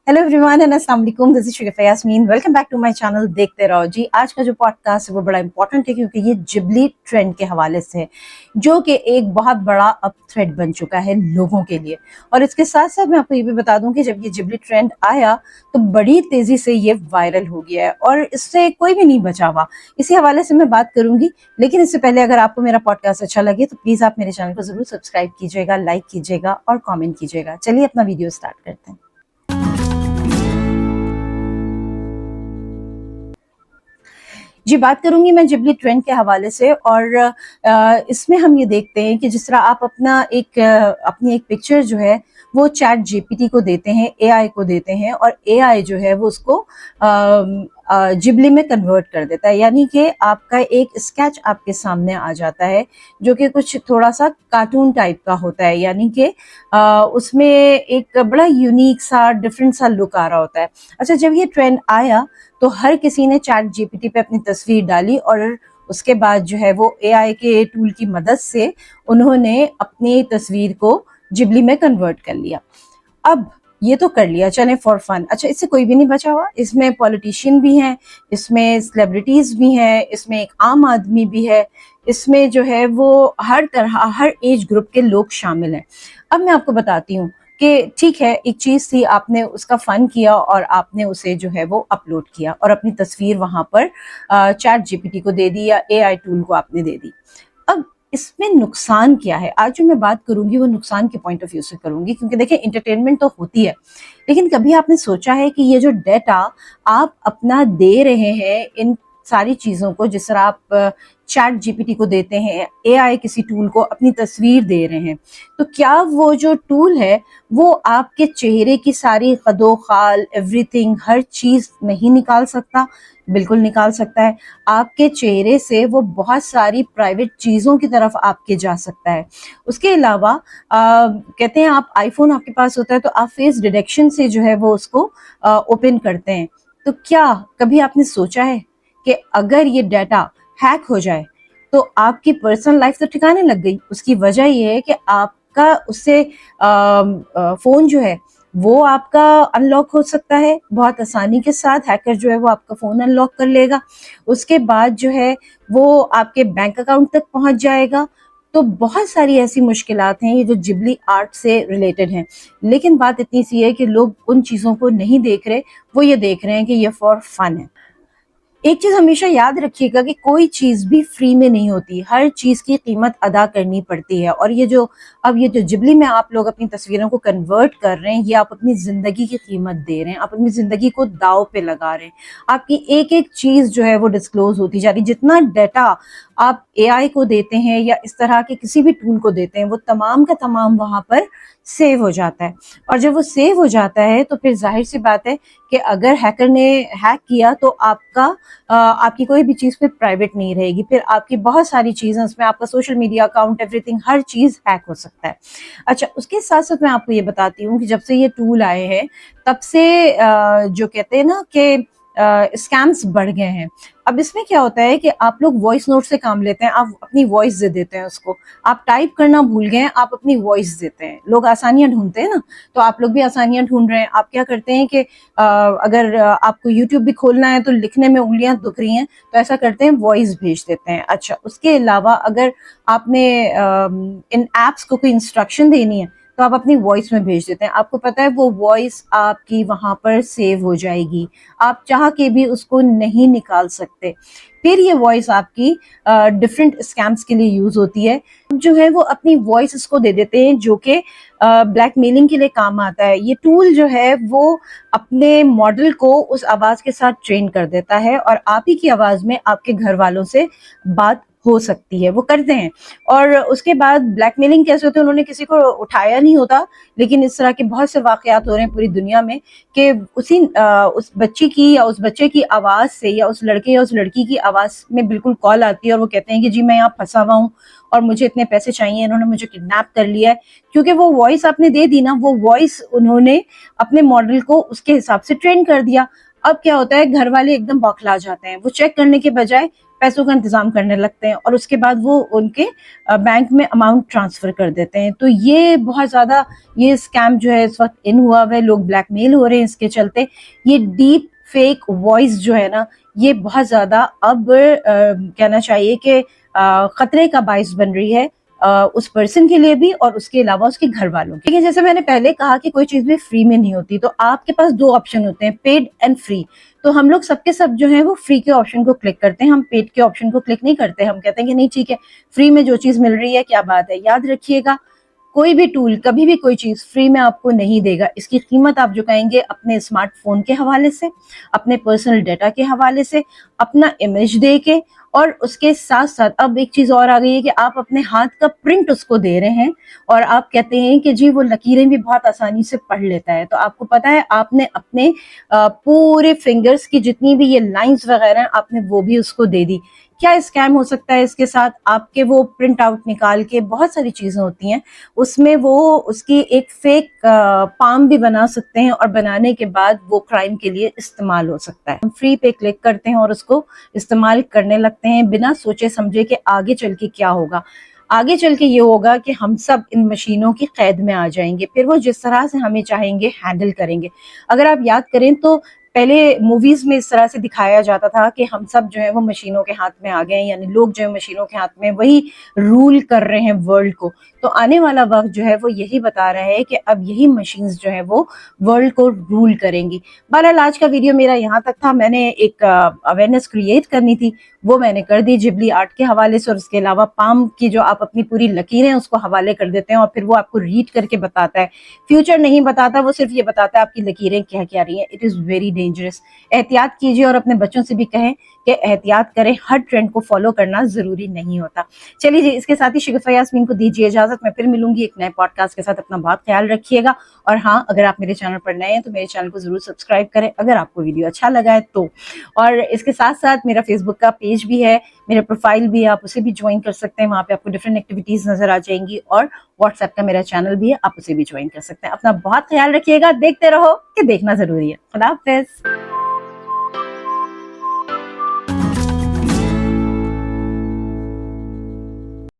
Hello everyone and अस्सलाम वालेकुम, this is Sharifa Yasmeen. Welcome back to my channel देखते रहो जी। आज का जो पॉडकास्ट है वो बड़ा इंपॉर्टेंट है क्योंकि ये जिबली ट्रेंड के हवाले से है, जो कि एक बहुत बड़ा अब थ्रेड बन चुका है लोगों के लिए। और इसके साथ साथ मैं आपको ये भी बता दूं कि जब ये जिबली ट्रेंड आया तो बड़ी तेजी से ये वायरल हो गया है और इससे कोई भी नहीं बचा हुआ। इसी हवाले से मैं बात करूंगी, लेकिन इससे पहले अगर आपको मेरा पॉडकास्ट अच्छा लगे तो प्लीज आप मेरे चैनल को जरूर सब्सक्राइब कीजिएगा, लाइक कीजिएगा और कॉमेंट कीजिएगा। चलिए अपना वीडियो स्टार्ट करते हैं। जी, बात करूंगी मैं जिबली ट्रेंड के हवाले से। और इसमें हम ये देखते हैं कि जिस तरह आप अपनी एक पिक्चर जो है वो चैट जीपीटी को देते हैं, एआई को देते हैं, और एआई जो है वो उसको जिबली में कन्वर्ट कर देता है। यानी कि आपका एक स्केच आपके सामने आ जाता है जो कि कुछ थोड़ा सा कार्टून टाइप का होता है। यानी कि उसमें एक बड़ा यूनिक सा डिफरेंट सा लुक आ रहा होता है। अच्छा, जब ये ट्रेंड आया तो हर किसी ने चैट जीपीटी पे अपनी तस्वीर डाली और उसके बाद जो है वो एआई के टूल की मदद से उन्होंने अपनी तस्वीर को जिबली में कन्वर्ट कर लिया। अब ये तो कर लिया, चलें फॉर फन। अच्छा, इससे कोई भी नहीं बचा हुआ। इसमें पॉलिटिशियन भी हैं, इसमें सेलिब्रिटीज भी हैं, इसमें एक आम आदमी भी है, इसमें जो है वो हर तरह हर एज ग्रुप के लोग शामिल हैं। अब मैं आपको बताती हूँ कि ठीक है, एक चीज थी, आपने उसका फन किया और आपने उसे जो है वो अपलोड किया और अपनी तस्वीर वहां पर चैट जीपीटी को दे दी या एआई टूल को आपने दे दी। अब इसमें नुकसान क्या है? आज जो मैं बात करूंगी वो नुकसान के पॉइंट ऑफ व्यू से करूंगी, क्योंकि देखिए इंटरटेनमेंट तो होती है, लेकिन कभी आपने सोचा है कि ये जो डेटा आप अपना दे रहे हैं इन सारी चीजों को, जिस तरह आप चैट जीपीटी को देते हैं, एआई किसी टूल को अपनी तस्वीर दे रहे हैं, तो क्या वो जो टूल है वो आपके चेहरे की सारी कदो खाल, एवरीथिंग, हर चीज नहीं निकाल सकता? बिल्कुल निकाल सकता है। आपके चेहरे से वो बहुत सारी प्राइवेट चीजों की तरफ आपके जा सकता है। उसके अलावा कहते हैं, आप आईफोन आपके पास होता है तो आप फेस डिटेक्शन से जो है वो उसको ओपन करते हैं। तो क्या कभी आपने सोचा है कि अगर ये डाटा हैक हो जाए तो आपकी पर्सनल लाइफ तो ठिकाने लग गई? उसकी वजह ये है कि आपका उससे फोन जो है वो आपका अनलॉक हो सकता है बहुत आसानी के साथ। हैकर जो है वो आपका फोन अनलॉक कर लेगा, उसके बाद जो है वो आपके बैंक अकाउंट तक पहुंच जाएगा। तो बहुत सारी ऐसी मुश्किलात हैं ये जो जिबली आर्ट से रिलेटेड हैं। लेकिन बात इतनी सी है कि लोग उन चीजों को नहीं देख रहे, वो ये देख रहे हैं कि ये फॉर फन है। एक चीज हमेशा याद रखिएगा कि कोई चीज भी फ्री में नहीं होती, हर चीज की कीमत अदा करनी पड़ती है। और ये जो जिबली में आप लोग अपनी तस्वीरों को कन्वर्ट कर रहे हैं, ये आप अपनी जिंदगी की कीमत दे रहे हैं, आप अपनी जिंदगी को दाव पे लगा रहे हैं। आपकी एक एक चीज जो है वो डिस्क्लोज होती जा रही। जितना डाटा आप एआई को देते हैं या इस तरह के किसी भी टूल को देते हैं, वो तमाम का तमाम वहां पर सेव हो जाता है। और जब वो सेव हो जाता है तो फिर जाहिर सी बात है कि अगर हैकर ने हैक किया तो आपकी कोई भी चीज फिर प्राइवेट नहीं रहेगी। फिर आपकी बहुत सारी चीजें, उसमें आपका सोशल मीडिया अकाउंट, एवरीथिंग, हर चीज हैक हो सकता है। अच्छा, उसके साथ साथ मैं आपको ये बताती हूँ कि जब से ये टूल आए हैं तब से जो कहते हैं ना कि स्कैम्स बढ़ गए हैं। अब इसमें क्या होता है कि आप लोग वॉइस नोट से काम लेते हैं, आप अपनी वॉइस दे देते हैं उसको, आप टाइप करना भूल गए हैं, आप अपनी वॉइस देते हैं। लोग आसानियां ढूंढते हैं ना, तो आप लोग भी आसानियां ढूंढ रहे हैं। आप क्या करते हैं कि अगर आपको यूट्यूब भी खोलना है तो लिखने में उंगलियां दुख रही हैं, तो ऐसा करते हैं वॉइस भेज देते हैं। अच्छा, उसके अलावा अगर आपने इन एप्स को कोई इंस्ट्रक्शन देनी है तो आप अपनी वॉइस में भेज देते हैं। आपको पता है वो वॉइस आपकी वहां पर सेव हो जाएगी, आप चाह के भी उसको नहीं निकाल सकते। फिर ये वॉइस आपकी डिफरेंट स्कैम्स के लिए यूज होती है। जो है वो अपनी वॉइस इसको दे देते हैं जो कि ब्लैकमेलिंग के लिए काम आता है। ये टूल जो है वो अपने मॉडल को उस आवाज के साथ ट्रेन कर देता है और आप ही की आवाज में आपके घर वालों से बात हो सकती है, वो करते हैं। और उसके बाद ब्लैकमेलिंग कैसे होते हैं, उन्होंने किसी को उठाया नहीं होता, लेकिन इस तरह के बहुत से वाकयात हो रहे हैं पूरी दुनिया में कि उस बच्ची की या उस बच्चे की आवाज से या उस लड़के या उस लड़की की आवाज में बिल्कुल कॉल आती है और वो कहते हैं कि जी मैं यहाँ फंसा हुआ हूँ और मुझे इतने पैसे चाहिए, इन्होंने मुझे किडनैप कर लिया है। क्योंकि वो वॉइस आपने दे दी ना, वो वॉइस उन्होंने अपने मॉडल को उसके हिसाब से ट्रेन कर दिया। अब क्या होता है, घर वाले एकदम बौखला जाते हैं, वो चेक करने के बजाय पैसों का इंतजाम करने लगते हैं और उसके बाद वो उनके बैंक में अमाउंट ट्रांसफर कर देते हैं। तो ये बहुत ज्यादा ये स्कैम जो है इस वक्त इन हुआ है, लोग ब्लैकमेल हो रहे हैं इसके चलते। ये डीप फेक वॉइस जो है ना, ये बहुत ज्यादा अब कहना चाहिए कि खतरे का बाइस बन रही है उस पर्सन के लिए भी और उसके अलावा उसके घर वालों के। लेकिन जैसे मैंने पहले कहा कि कोई चीज भी फ्री में नहीं होती, तो आपके पास दो ऑप्शन होते हैं, पेड एंड फ्री। तो हम लोग सबके सब जो है वो फ्री के ऑप्शन को क्लिक करते हैं, हम पेड के ऑप्शन को क्लिक नहीं करते। हम कहते हैं कि नहीं ठीक है, फ्री में जो चीज मिल रही है क्या बात है। याद रखिएगा, कोई भी टूल कभी भी कोई चीज फ्री में आपको नहीं देगा। इसकी कीमत आप जो कहेंगे अपने स्मार्टफोन के हवाले से, अपने पर्सनल डाटा के हवाले से, अपना इमेज दे के, और उसके साथ साथ अब एक चीज और आ गई है कि आप अपने हाथ का प्रिंट उसको दे रहे हैं और आप कहते हैं कि जी वो लकीरें भी बहुत आसानी से पढ़ लेता है। तो आपको पता है आपने अपने पूरे फिंगर्स की जितनी भी ये लाइंस वगैरह हैं आपने वो भी उसको दे दी। क्या स्कैम हो सकता है इसके साथ? आपके वो प्रिंट आउट निकाल के, बहुत सारी चीजें होती हैं उसमें, वो उसकी एक फेक पाम भी बना सकते हैं और बनाने के बाद वो क्राइम के लिए इस्तेमाल हो सकता है। हम फ्री पे क्लिक करते हैं और उसको इस्तेमाल करने लगते हैं बिना सोचे समझे कि आगे चल के क्या होगा। आगे चल के ये होगा कि हम सब इन मशीनों की कैद में आ जाएंगे, फिर वो जिस तरह से हमें चाहेंगे हैंडल करेंगे। अगर आप याद करें तो पहले मूवीज में इस तरह से दिखाया जाता था कि हम सब जो है वो मशीनों के हाथ में आ गए, यानी लोग जो है मशीनों के हाथ में, वही रूल कर रहे हैं वर्ल्ड को। तो आने वाला वक्त जो है वो यही बता रहा है कि अब यही मशीन्स जो है वो वर्ल्ड को रूल करेंगी। बहरहाल आज का वीडियो मेरा यहाँ तक था। मैंने एक अवेयरनेस क्रिएट करनी थी, वो मैंने कर दी जिबली आर्ट के हवाले से, और उसके अलावा पाम की जो आप अपनी पूरी लकीरें उसको हवाले कर देते हैं और फिर वो आपको रीड करके बताता है। फ्यूचर नहीं बताता, वो सिर्फ ये बताता है आपकी लकीरें क्या क्या रही हैं। It is very dangerous. एहतियात कीजिए और अपने बच्चों से भी कहें कि एहतियात करें, हर ट्रेंड को फॉलो करना जरूरी नहीं होता। चलिए जी, इसके साथ ही शिगुफ़ा यास्मीन को दीजिए इजाजत। मैं फिर मिलूंगी एक नए पॉडकास्ट के साथ। अपना बहुत ख्याल रखिएगा। और हाँ, अगर आप मेरे चैनल पर नए हैं तो मेरे चैनल को जरूर सब्सक्राइब करें अगर आपको वीडियो अच्छा लगा है तो। और इसके साथ साथ मेरा फेसबुक का पेज भी है, मेरा प्रोफाइल भी है, आप उसे भी ज्वाइन कर सकते हैं। वहां पे आपको डिफरेंट एक्टिविटीज नजर आ जाएंगी। और व्हाट्सएप का मेरा चैनल भी है, आप उसे भी ज्वाइन कर सकते हैं। अपना बहुत ख्याल रखिएगा। देखते रहो कि देखना जरूरी है। खुदा हाफिज।